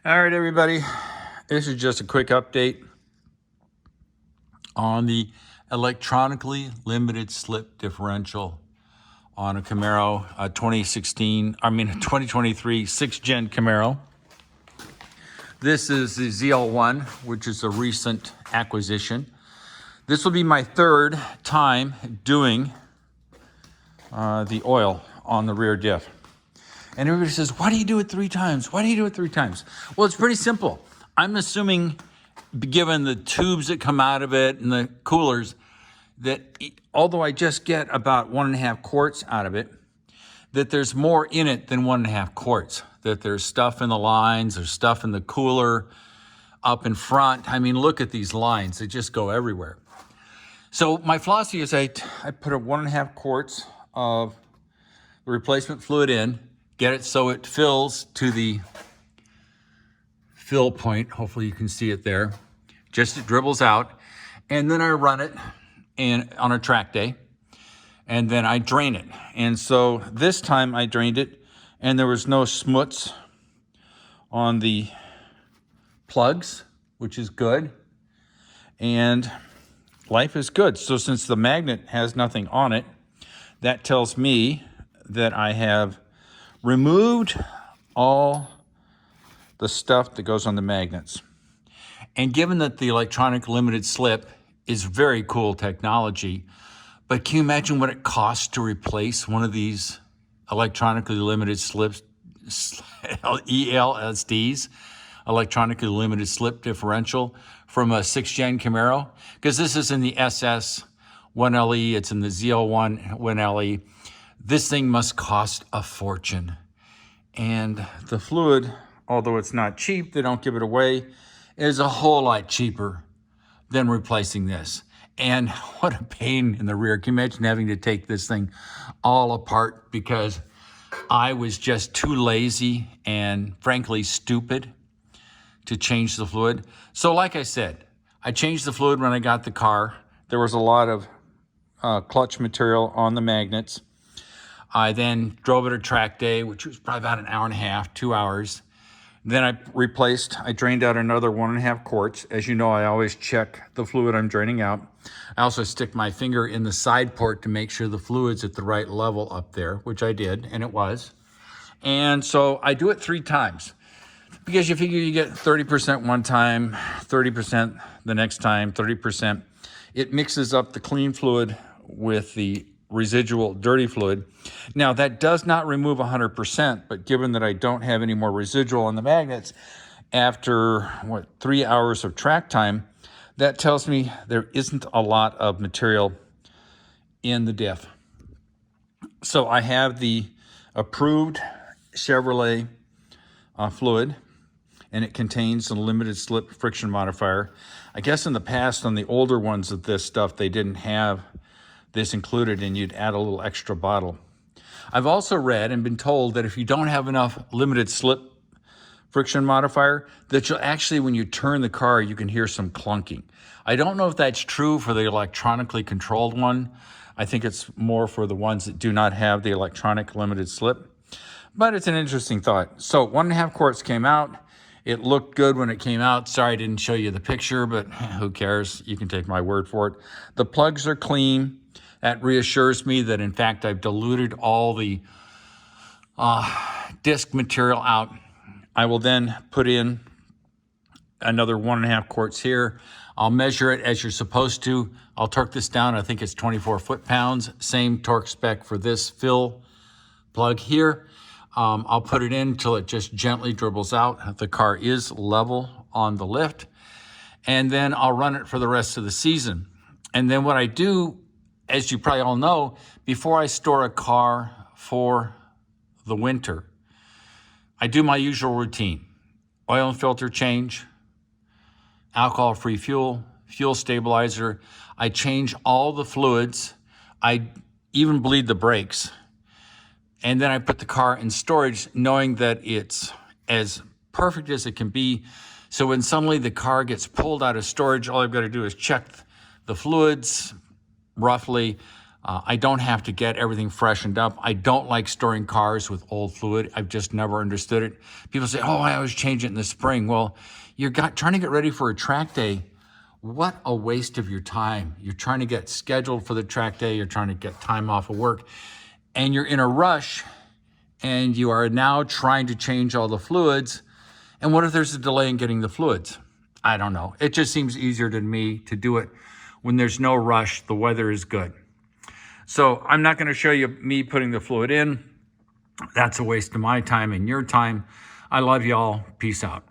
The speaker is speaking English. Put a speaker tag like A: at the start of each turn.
A: All right, everybody. This is just a quick update on the electronically limited slip differential on a Camaro, a 2023 6th-gen Camaro. This is the ZL1, which is a recent acquisition. This will be my third time doing the oil on the rear diff. And everybody says, why do you do it 3 times? Why do you do it 3 times? Well, it's pretty simple. I'm assuming, given the tubes that come out of it and the coolers, that although I just get about 1.5 quarts out of it, that there's more in it than 1.5 quarts. That there's stuff in the lines, there's stuff in the cooler, up in front. I mean, look at these lines. They just go everywhere. So my philosophy is I put a 1.5 quarts of the replacement fluid in, get it so it fills to the fill point. Hopefully you can see it there. Just it dribbles out. And then I run it on a track day. And then I drain it. And so this time I drained it and there was no smuts on the plugs, which is good. And life is good. So since the magnet has nothing on it, that tells me that I have removed all the stuff that goes on the magnets. And given that the electronic limited slip is very cool technology, but can you imagine what it costs to replace one of these electronically limited slips, ELSDs, electronically limited slip differential, from a 6th-gen Camaro? Because this is in the SS 1LE, it's in the ZL1 1LE. This thing must cost a fortune. And the fluid, although it's not cheap, they don't give it away, is a whole lot cheaper than replacing this. And what a pain in the rear. Can you imagine having to take this thing all apart because I was just too lazy and frankly stupid to change the fluid? So like I said, I changed the fluid when I got the car. There was a lot of clutch material on the magnets. I then drove it a track day, which was probably about 1.5 hours, 2 hours. Then I drained out another 1.5 quarts. As you know, I always check the fluid I'm draining out. I also stick my finger in the side port to make sure the fluid's at the right level up there, which I did, and it was. And so I do it 3 times because you figure you get 30% one time, 30% the next time, 30%. It mixes up the clean fluid with the residual dirty fluid. Now that does not remove 100%, but given that I don't have any more residual on the magnets after 3 hours of track time, that tells me there isn't a lot of material in the diff. So I have the approved Chevrolet fluid, and it contains a limited slip friction modifier. I guess in the past on the older ones of this stuff, they didn't have this included and you'd add a little extra bottle. I've also read and been told that if you don't have enough limited slip friction modifier, that you'll actually, when you turn the car, you can hear some clunking. I don't know if that's true for the electronically controlled one. I think it's more for the ones that do not have the electronic limited slip, but it's an interesting thought. So 1.5 quarts came out. It looked good when it came out. Sorry I didn't show you the picture, but who cares? You can take my word for it. The plugs are clean. That reassures me that, in fact, I've diluted all the disc material out. I will then put in another 1.5 quarts here. I'll measure it as you're supposed to. I'll torque this down. I think it's 24 foot-pounds. Same torque spec for this fill plug here. I'll put it in until it just gently dribbles out. The car is level on the lift. And then I'll run it for the rest of the season. And then what I do, as you probably all know, before I store a car for the winter, I do my usual routine. Oil and filter change, alcohol-free fuel, fuel stabilizer. I change all the fluids. I even bleed the brakes. And then I put the car in storage knowing that it's as perfect as it can be. So when suddenly the car gets pulled out of storage, all I've got to do is check the fluids, roughly I don't have to get everything freshened up. I don't like storing cars with old fluid. I've just never understood it. People say, oh, I always change it in the spring. Well, you're trying to get ready for a track day. What a waste of your time. You're trying to get scheduled for the track day. You're trying to get time off of work. And you're in a rush, and you are now trying to change all the fluids. And what if there's a delay in getting the fluids? I don't know. It just seems easier to me to do it when there's no rush, the weather is good. So I'm not going to show you me putting the fluid in. That's a waste of my time and your time. I love y'all. Peace out.